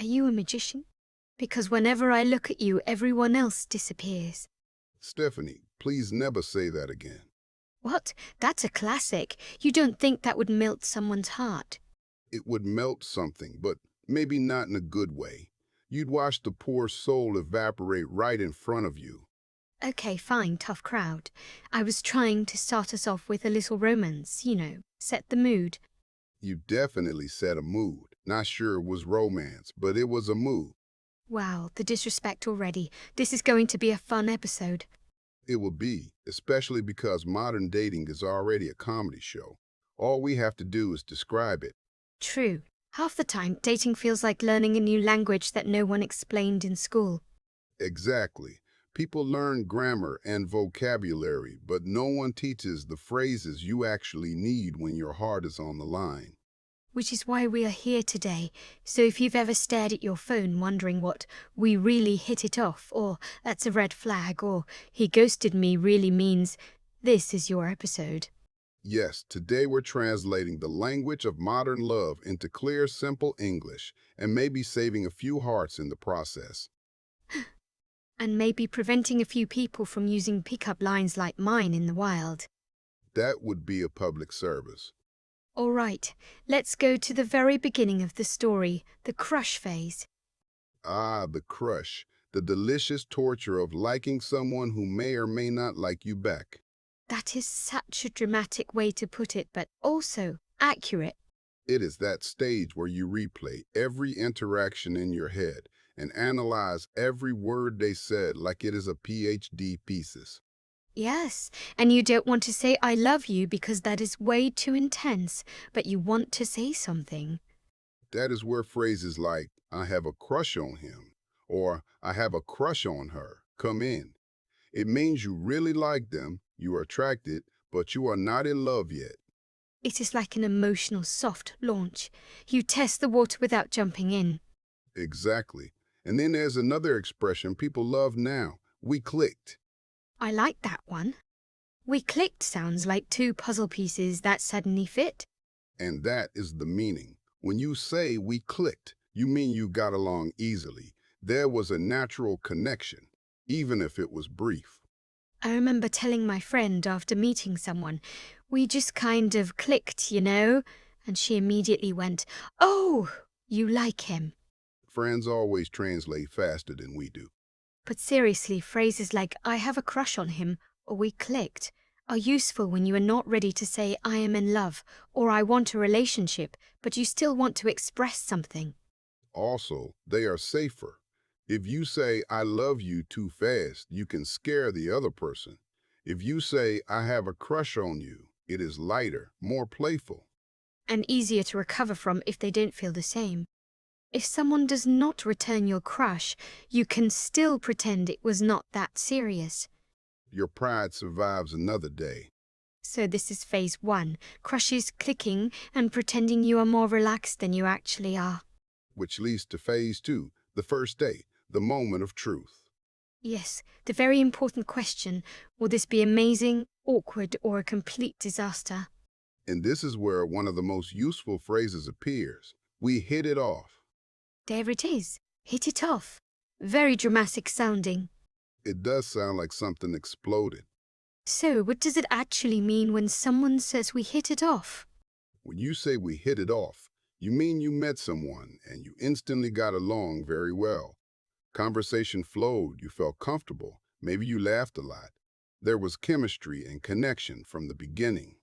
Are you a magician? Because whenever I look at you, everyone else disappears. Stephanie, please never say that again. What? That's a classic. You don't think that would melt someone's heart? It would melt something, but maybe not in a good way. You'd watch the poor soul evaporate right in front of you. Okay, fine, tough crowd. I was trying to start us off with a little romance, set the mood. You definitely set a mood. Not sure it was romance, but it was a mood. Wow, the disrespect already. This is going to be a fun episode. It will be, especially because modern dating is already a comedy show. All we have to do is describe it. True. Half the time, dating feels like learning a new language that no one explained in school. Exactly. People learn grammar and vocabulary, but no one teaches the phrases you actually need when your heart is on the line. Which is why we are here today. So if you've ever stared at your phone wondering what "we really hit it off" or "that's a red flag" or "he ghosted me" really means, this is your episode. Yes, today we're translating the language of modern love into clear, simple English, and maybe saving a few hearts in the process. And maybe preventing a few people from using pickup lines like mine in the wild. That would be a public service. All right, let's go to the very beginning of the story, the crush phase. Ah, the crush, the delicious torture of liking someone who may or may not like you back. That is such a dramatic way to put it, but also accurate. It is that stage where you replay every interaction in your head and analyze every word they said like it is a PhD thesis. Yes, and you don't want to say "I love you" because that is way too intense, but you want to say something. That is where phrases like, I have a crush on him, or I have a crush on her, come in. It means you really like them, you are attracted, but you are not in love yet. It is like an emotional soft launch. You test the water without jumping in. Exactly. And then there's another expression people love now. We clicked. I like that one. We clicked sounds like two puzzle pieces that suddenly fit. And that is the meaning. When you say we clicked, you mean you got along easily. There was a natural connection, even if it was brief. I remember telling my friend after meeting someone, we just kind of clicked, and she immediately went, "Oh, you like him." Friends always translate faster than we do. But seriously, phrases like "I have a crush on him" or "we clicked" are useful when you are not ready to say "I am in love" or "I want a relationship," but you still want to express something. Also, they are safer. If you say, I love you too fast, you can scare the other person. If you say, I have a crush on you, it is lighter, more playful. And easier to recover from if they don't feel the same. If someone does not return your crush, you can still pretend it was not that serious. Your pride survives another day. So this is phase 1, crushes, clicking, and pretending you are more relaxed than you actually are. Which leads to phase 2, the first date, the moment of truth. Yes, the very important question, will this be amazing, awkward, or a complete disaster? And this is where one of the most useful phrases appears. We hit it off. There it is. Hit it off. Very dramatic sounding. It does sound like something exploded. So, what does it actually mean when someone says we hit it off? When you say we hit it off, you mean you met someone and you instantly got along very well. Conversation flowed, you felt comfortable, maybe you laughed a lot. There was chemistry and connection from the beginning.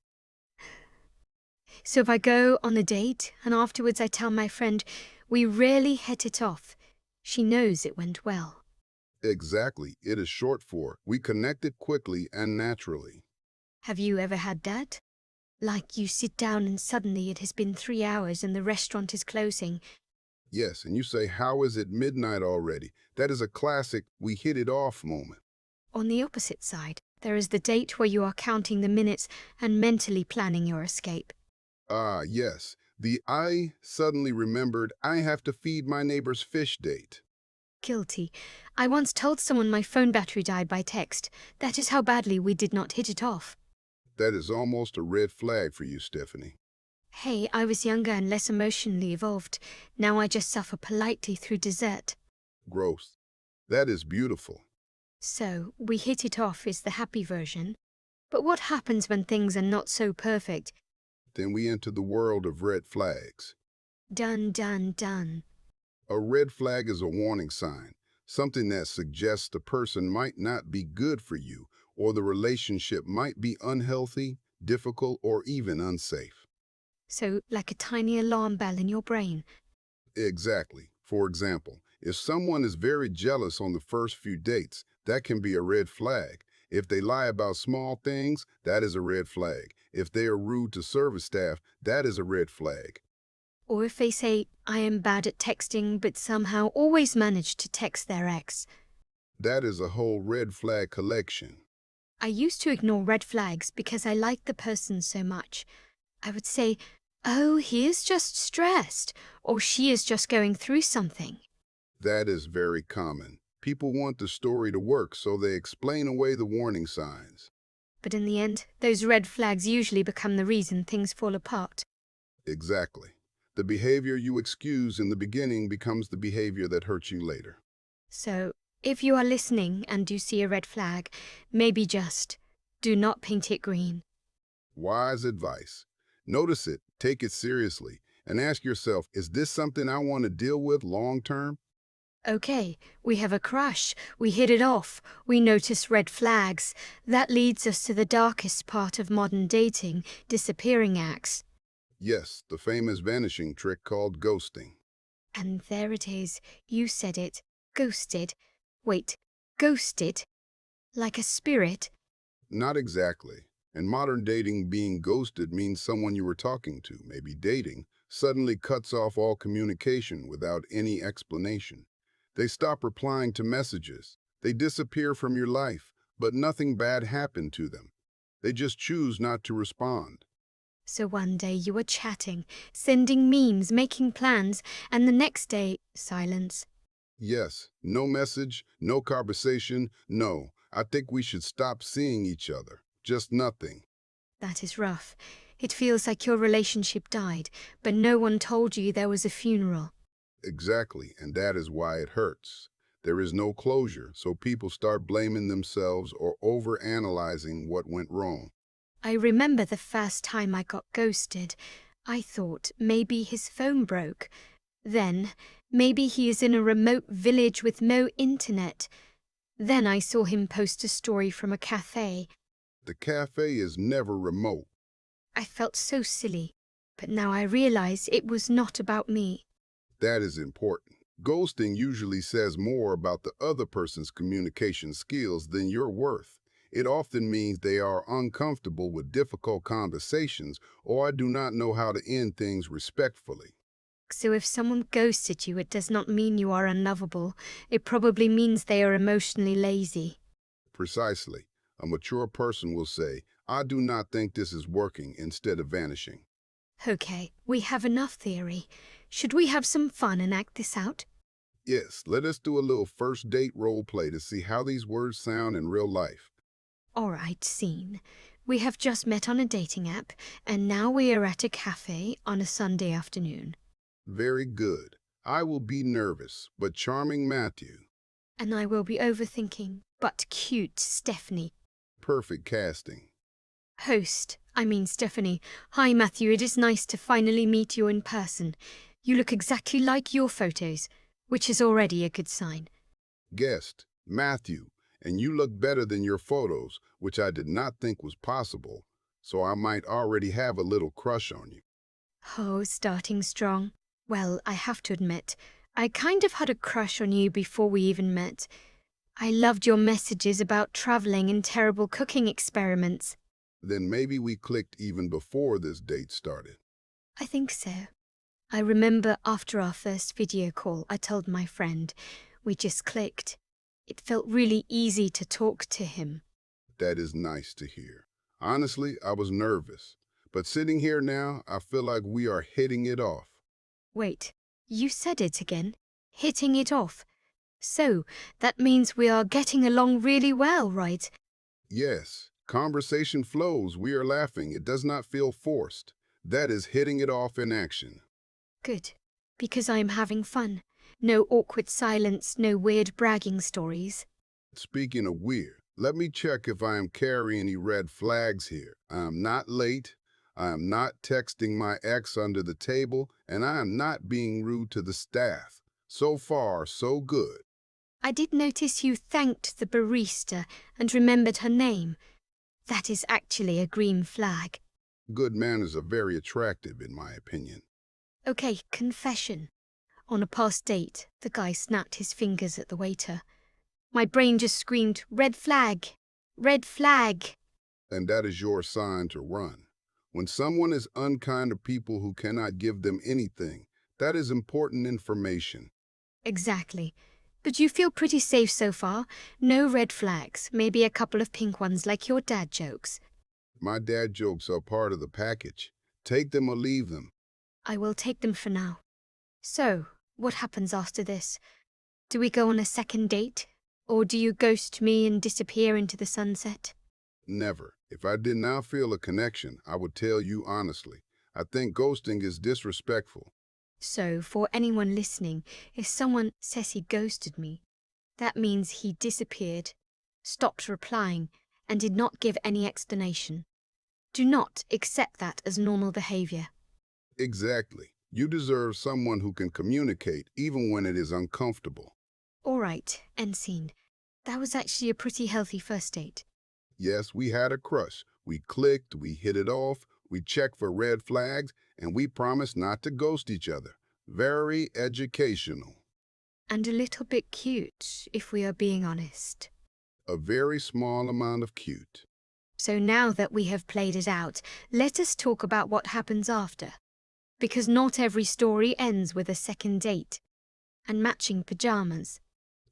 So if I go on a date and afterwards I tell my friend, we really hit it off, she knows it went well. Exactly, it is short for we connected quickly and naturally. Have you ever had that? Like you sit down and suddenly it has been 3 hours and the restaurant is closing. Yes, and you say, how is it midnight already? That is a classic we hit it off moment. On the opposite side, there is the date where you are counting the minutes and mentally planning your escape. Ah, yes, the I suddenly remembered I have to feed my neighbor's fish date. Guilty. I once told someone my phone battery died by text. That is how badly we did not hit it off. That is almost a red flag for you, Stephanie. Hey, I was younger and less emotionally evolved. Now I just suffer politely through dessert. Growth. That is beautiful. So, we hit it off is the happy version. But what happens when things are not so perfect? Then we enter the world of red flags. Done, done, done. A red flag is a warning sign, something that suggests the person might not be good for you, or the relationship might be unhealthy, difficult, or even unsafe. So, like a tiny alarm bell in your brain. Exactly. For example, if someone is very jealous on the first few dates, that can be a red flag. If they lie about small things, that is a red flag. If they are rude to service staff, that is a red flag. Or if they say, I am bad at texting but somehow always manage to text their ex. That is a whole red flag collection. I used to ignore red flags because I liked the person so much. I would say, oh, he is just stressed, or she is just going through something. That is very common. People want the story to work, so they explain away the warning signs. But in the end, those red flags usually become the reason things fall apart. Exactly. The behavior you excuse in the beginning becomes the behavior that hurts you later. So, if you are listening and do see a red flag, maybe just do not paint it green. Wise advice. Notice it, take it seriously, and ask yourself, is this something I want to deal with long term? Okay, we have a crush, we hit it off, we notice red flags. That leads us to the darkest part of modern dating, disappearing acts. Yes, the famous vanishing trick called ghosting. And there it is, you said it, ghosted. Wait, ghosted? Like a spirit? Not exactly. In modern dating, being ghosted means someone you were talking to, maybe dating, suddenly cuts off all communication without any explanation. They stop replying to messages. They disappear from your life, but nothing bad happened to them. They just choose not to respond. So one day you were chatting, sending memes, making plans, and the next day, silence. Yes, no message, no conversation, no. I think we should stop seeing each other. Just nothing. That is rough. It feels like your relationship died, but no one told you there was a funeral. Exactly, and that is why it hurts. There is no closure, so people start blaming themselves or overanalyzing what went wrong. I remember the first time I got ghosted. I thought maybe his phone broke. Then, maybe he is in a remote village with no internet. Then I saw him post a story from a cafe. The cafe is never remote. I felt so silly, but now I realize it was not about me. That is important. Ghosting usually says more about the other person's communication skills than your worth. It often means they are uncomfortable with difficult conversations or do not know how to end things respectfully. So if someone ghosted you, it does not mean you are unlovable. It probably means they are emotionally lazy. Precisely. A mature person will say, I do not think this is working instead of vanishing. Okay, we have enough theory. Should we have some fun and act this out? Yes, let us do a little first date role play to see how these words sound in real life. All right, scene. We have just met on a dating app, and now we are at a cafe on a Sunday afternoon. Very good. I will be nervous, but charming Matthew. And I will be overthinking, but cute Stephanie. Perfect casting. Stephanie. Hi, Matthew. It is nice to finally meet you in person. You look exactly like your photos, which is already a good sign. Guest, Matthew, and you look better than your photos, which I did not think was possible, so I might already have a little crush on you. Oh, starting strong. Well, I have to admit, I kind of had a crush on you before we even met. I loved your messages about traveling and terrible cooking experiments. Then maybe we clicked even before this date started. I think so. I remember after our first video call, I told my friend, we just clicked. It felt really easy to talk to him. That is nice to hear. Honestly, I was nervous. But sitting here now, I feel like we are hitting it off. Wait, you said it again. Hitting it off. So, that means we are getting along really well, right? Yes, conversation flows, we are laughing, it does not feel forced. That is hitting it off in action. Good. Because I am having fun. No awkward silence, no weird bragging stories. Speaking of weird, let me check if I am carrying any red flags here. I am not late. I am not texting my ex under the table, and I am not being rude to the staff. So far, so good. I did notice you thanked the barista and remembered her name. That is actually a green flag. Good manners are very attractive, in my opinion. Okay, confession. On a past date, the guy snapped his fingers at the waiter. My brain just screamed, red flag! Red flag! And that is your sign to run. When someone is unkind to people who cannot give them anything, that is important information. Exactly. But you feel pretty safe so far. No red flags, maybe a couple of pink ones like your dad jokes. My dad jokes are part of the package. Take them or leave them. I will take them for now. So, what happens after this? Do we go on a second date? Or do you ghost me and disappear into the sunset? Never. If I did not feel a connection, I would tell you honestly. I think ghosting is disrespectful. So, for anyone listening, if someone says he ghosted me, that means he disappeared, stopped replying, and did not give any explanation. Do not accept that as normal behavior. Exactly. You deserve someone who can communicate even when it is uncomfortable. All right, end scene. That was actually a pretty healthy first date. Yes, we had a crush. We clicked, we hit it off, we checked for red flags, and we promised not to ghost each other. Very educational. And a little bit cute, if we are being honest. A very small amount of cute. So now that we have played it out, let us talk about what happens after. Because not every story ends with a second date and matching pajamas.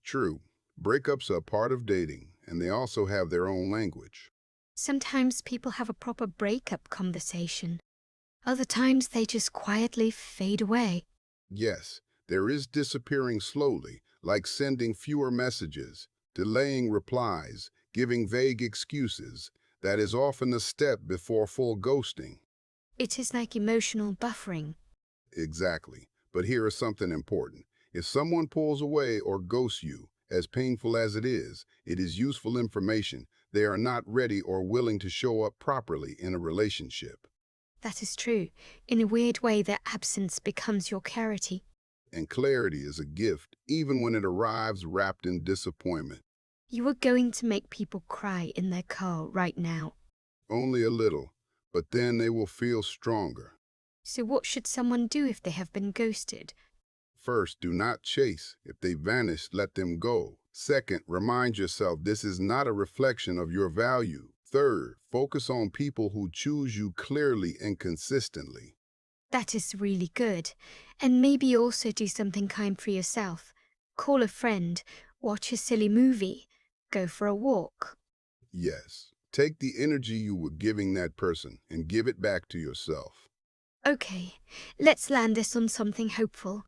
True. Breakups are part of dating, and they also have their own language. Sometimes people have a proper breakup conversation. Other times they just quietly fade away. Yes, there is disappearing slowly, like sending fewer messages, delaying replies, giving vague excuses. That is often a step before full ghosting. It is like emotional buffering. Exactly. But here is something important. If someone pulls away or ghosts you, as painful as it is useful information. They are not ready or willing to show up properly in a relationship. That is true. In a weird way, their absence becomes your clarity. And clarity is a gift, even when it arrives wrapped in disappointment. You are going to make people cry in their car right now. Only a little, but then they will feel stronger. So what should someone do if they have been ghosted? First, do not chase. If they vanish, let them go. Second, remind yourself this is not a reflection of your value. Third, focus on people who choose you clearly and consistently. That is really good. And maybe also do something kind for yourself. Call a friend, watch a silly movie, go for a walk. Yes, take the energy you were giving that person and give it back to yourself. Okay, let's land this on something hopeful.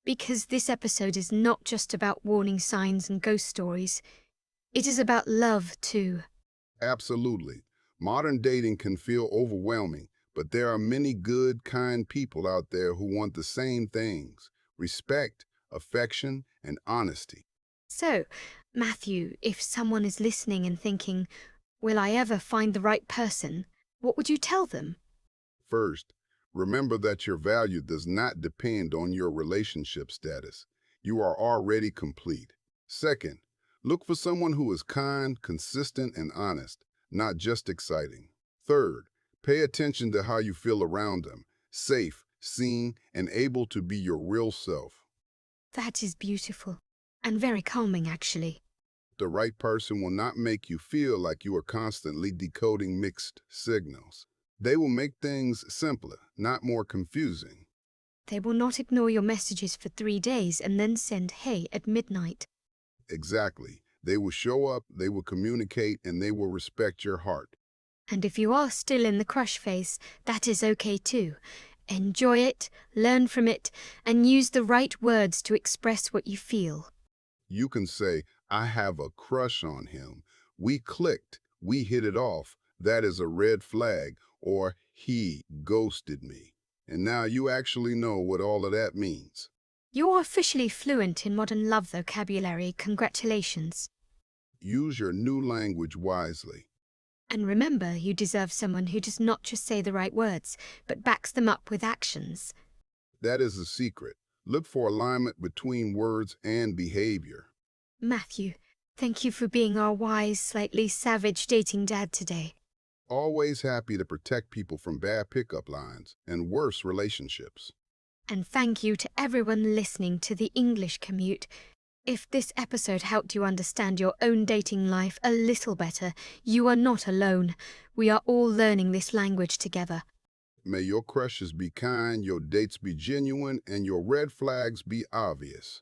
Because this episode is not just about warning signs and ghost stories. It is about love, too. Absolutely. Modern dating can feel overwhelming, but there are many good, kind people out there who want the same things: respect, affection, and honesty. So, Matthew, if someone is listening and thinking, will I ever find the right person? What would you tell them? First, remember that your value does not depend on your relationship status. You are already complete. Second, look for someone who is kind, consistent, and honest, not just exciting. Third, pay attention to how you feel around them, safe, seen, and able to be your real self. That is beautiful. And very calming, actually. The right person will not make you feel like you are constantly decoding mixed signals. They will make things simpler, not more confusing. They will not ignore your messages for 3 days and then send hey at midnight. Exactly. They will show up, they will communicate, and they will respect your heart. And if you are still in the crush phase, that is okay too. Enjoy it, learn from it, and use the right words to express what you feel. You can say, I have a crush on him. We clicked. We hit it off. That is a red flag. Or He ghosted me. And now you actually know what all of that means. You're officially fluent in modern love vocabulary. Congratulations. Use your new language wisely. And remember, you deserve someone who does not just say the right words, but backs them up with actions. That is the secret. Look for alignment between words and behavior. Matthew, thank you for being our wise, slightly savage dating dad today. Always happy to protect people from bad pickup lines and worse relationships. And thank you to everyone listening to the English Commute. If this episode helped you understand your own dating life a little better, you are not alone. We are all learning this language together. May your crushes be kind, your dates be genuine, and your red flags be obvious.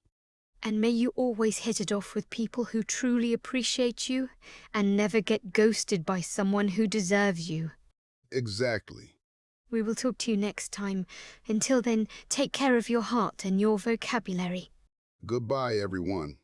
And may you always hit it off with people who truly appreciate you and never get ghosted by someone who deserves you. Exactly. We will talk to you next time. Until then, take care of your heart and your vocabulary. Goodbye, everyone.